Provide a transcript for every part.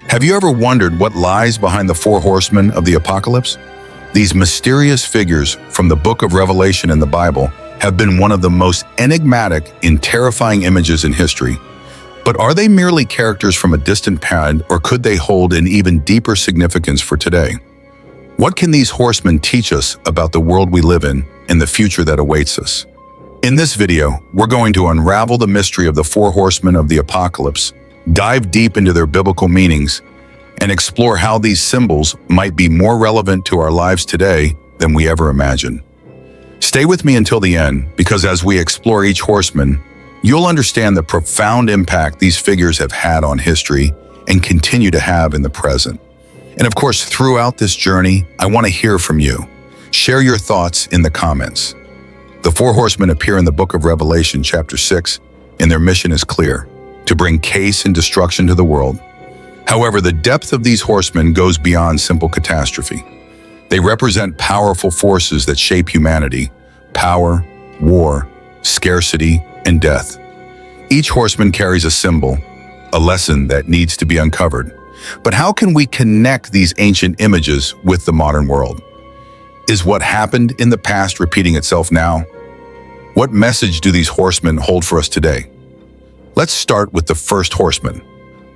Have you ever wondered what lies behind the Four Horsemen of the Apocalypse? These mysterious figures from the book of Revelation in the Bible have been one of the most enigmatic and terrifying images in history. But are they merely characters from a distant past, or could they hold an even deeper significance for today? What can these horsemen teach us about the world we live in and the future that awaits us? In this video, we're going to unravel the mystery of the Four Horsemen of the Apocalypse, dive deep into their biblical meanings, and explore how these symbols might be more relevant to our lives today than we ever imagined. Stay with me until the end, because as we explore each horseman, you'll understand the profound impact these figures have had on history and continue to have in the present. And of course, throughout this journey, I want to hear from you. Share your thoughts in the comments. The Four Horsemen appear in the book of Revelation, chapter 6, and their mission is clear: to bring chaos and destruction to the world. However, the depth of these horsemen goes beyond simple catastrophe. They represent powerful forces that shape humanity: power, war, scarcity, and death. Each horseman carries a symbol, a lesson that needs to be uncovered. But how can we connect these ancient images with the modern world? Is what happened in the past repeating itself now? What message do these horsemen hold for us today? Let's start with the first horseman,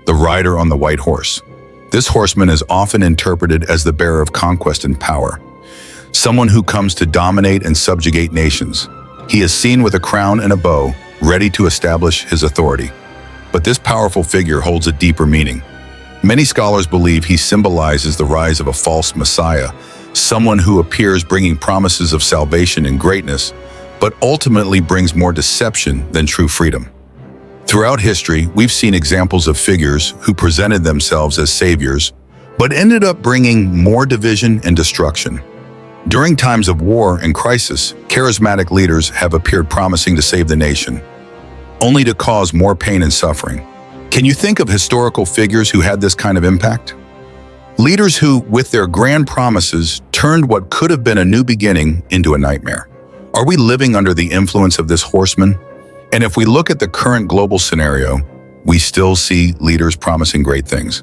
the rider on the white horse. This horseman is often interpreted as the bearer of conquest and power, someone who comes to dominate and subjugate nations. He is seen with a crown and a bow, ready to establish his authority. But this powerful figure holds a deeper meaning. Many scholars believe he symbolizes the rise of a false messiah, someone who appears bringing promises of salvation and greatness, but ultimately brings more deception than true freedom. Throughout history, we've seen examples of figures who presented themselves as saviors, but ended up bringing more division and destruction. During times of war and crisis, charismatic leaders have appeared promising to save the nation, only to cause more pain and suffering. Can you think of historical figures who had this kind of impact? Leaders who, with their grand promises, turned what could have been a new beginning into a nightmare. Are we living under the influence of this horseman? And if we look at the current global scenario, we still see leaders promising great things.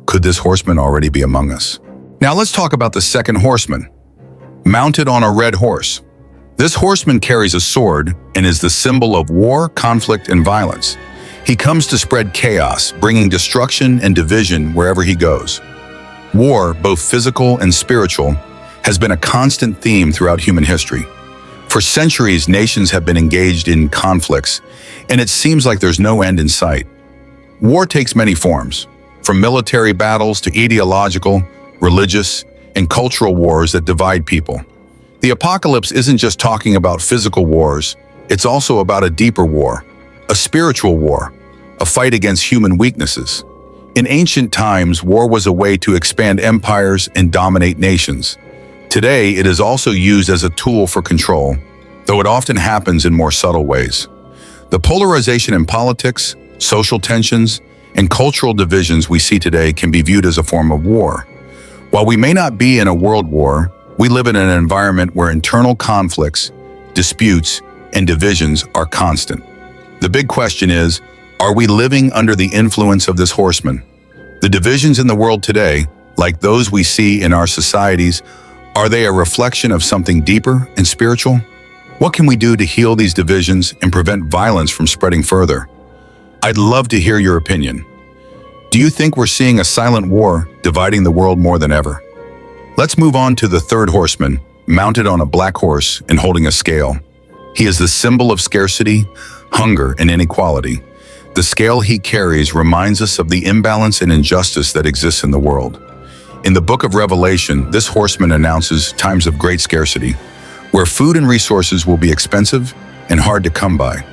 Could this horseman already be among us? Now let's talk about the second horseman, mounted on a red horse. This horseman carries a sword and is the symbol of war, conflict, and violence. He comes to spread chaos, bringing destruction and division wherever he goes. War, both physical and spiritual, has been a constant theme throughout human history. For centuries, nations have been engaged in conflicts, and it seems like there's no end in sight. War takes many forms, from military battles to ideological, religious, and cultural wars that divide people. The apocalypse isn't just talking about physical wars, it's also about a deeper war, a spiritual war, a fight against human weaknesses. In ancient times, war was a way to expand empires and dominate nations. Today, it is also used as a tool for control, though it often happens in more subtle ways. The polarization in politics, social tensions, and cultural divisions we see today can be viewed as a form of war. While we may not be in a world war, we live in an environment where internal conflicts, disputes, and divisions are constant. The big question is, are we living under the influence of this horseman? The divisions in the world today, like those we see in our societies, are they a reflection of something deeper and spiritual? What can we do to heal these divisions and prevent violence from spreading further? I'd love to hear your opinion. Do you think we're seeing a silent war dividing the world more than ever? Let's move on to the third horseman, mounted on a black horse and holding a scale. He is the symbol of scarcity, hunger, and inequality. The scale he carries reminds us of the imbalance and injustice that exists in the world. In the book of Revelation, this horseman announces times of great scarcity, where food and resources will be expensive and hard to come by.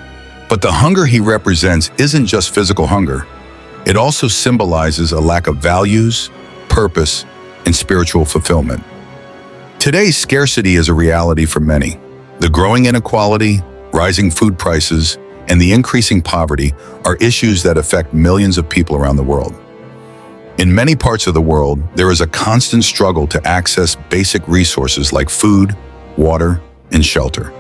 But the hunger he represents isn't just physical hunger. It also symbolizes a lack of values, purpose, and spiritual fulfillment. Today's scarcity is a reality for many. The growing inequality, rising food prices, and the increasing poverty are issues that affect millions of people around the world. In many parts of the world, there is a constant struggle to access basic resources like food, water, and shelter.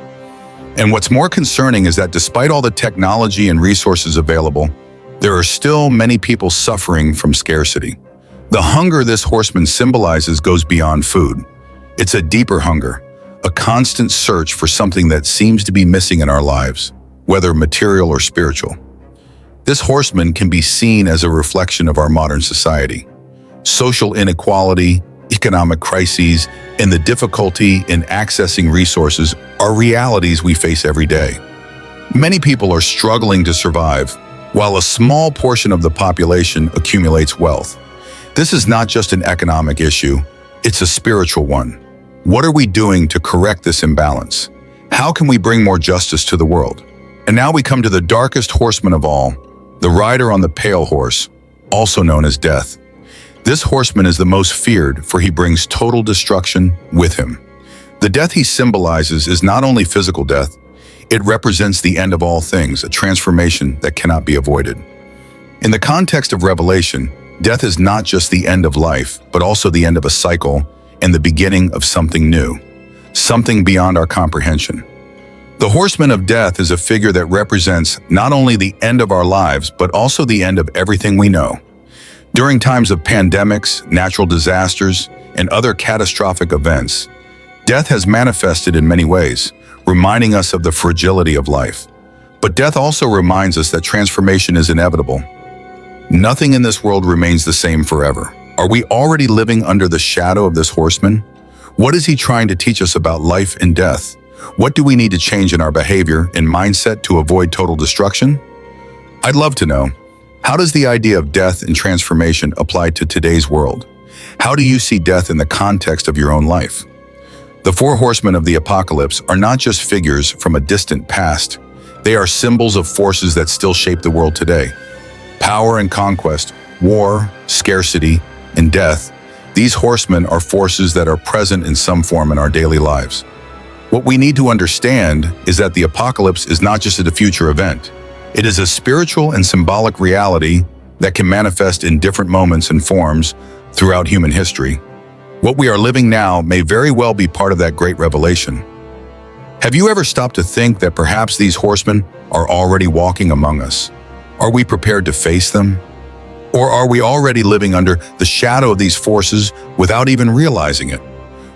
And what's more concerning is that despite all the technology and resources available, there are still many people suffering from scarcity. The hunger this horseman symbolizes goes beyond food. It's a deeper hunger, a constant search for something that seems to be missing in our lives, whether material or spiritual. This horseman can be seen as a reflection of our modern society. Social inequality, economic crises, and the difficulty in accessing resources are realities we face every day. Many people are struggling to survive, while a small portion of the population accumulates wealth. This is not just an economic issue, it's a spiritual one. What are we doing to correct this imbalance? How can we bring more justice to the world? And now we come to the darkest horseman of all, the rider on the pale horse, also known as death. This horseman is the most feared, for he brings total destruction with him. The death he symbolizes is not only physical death, it represents the end of all things, a transformation that cannot be avoided. In the context of Revelation, death is not just the end of life, but also the end of a cycle and the beginning of something new, something beyond our comprehension. The horseman of death is a figure that represents not only the end of our lives, but also the end of everything we know. During times of pandemics, natural disasters, and other catastrophic events, death has manifested in many ways, reminding us of the fragility of life. But death also reminds us that transformation is inevitable. Nothing in this world remains the same forever. Are we already living under the shadow of this horseman? What is he trying to teach us about life and death? What do we need to change in our behavior and mindset to avoid total destruction? I'd love to know. How does the idea of death and transformation apply to today's world? How do you see death in the context of your own life? The four horsemen of the apocalypse are not just figures from a distant past. They are symbols of forces that still shape the world today. Power and conquest, war, scarcity, and death. These horsemen are forces that are present in some form in our daily lives. What we need to understand is that the apocalypse is not just a future event. It is a spiritual and symbolic reality that can manifest in different moments and forms throughout human history. What we are living now may very well be part of that great revelation. Have you ever stopped to think that perhaps these horsemen are already walking among us? Are we prepared to face them? Or are we already living under the shadow of these forces without even realizing it?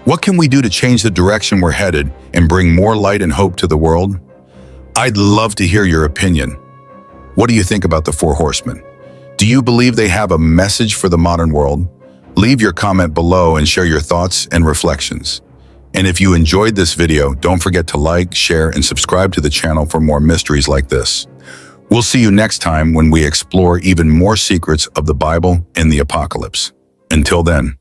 What can we do to change the direction we're headed and bring more light and hope to the world? I'd love to hear your opinion. What do you think about the four horsemen? Do you believe they have a message for the modern world? Leave your comment below and share your thoughts and reflections. And if you enjoyed this video, don't forget to like, share, and subscribe to the channel for more mysteries like this. We'll see you next time when we explore even more secrets of the Bible and the apocalypse. Until then.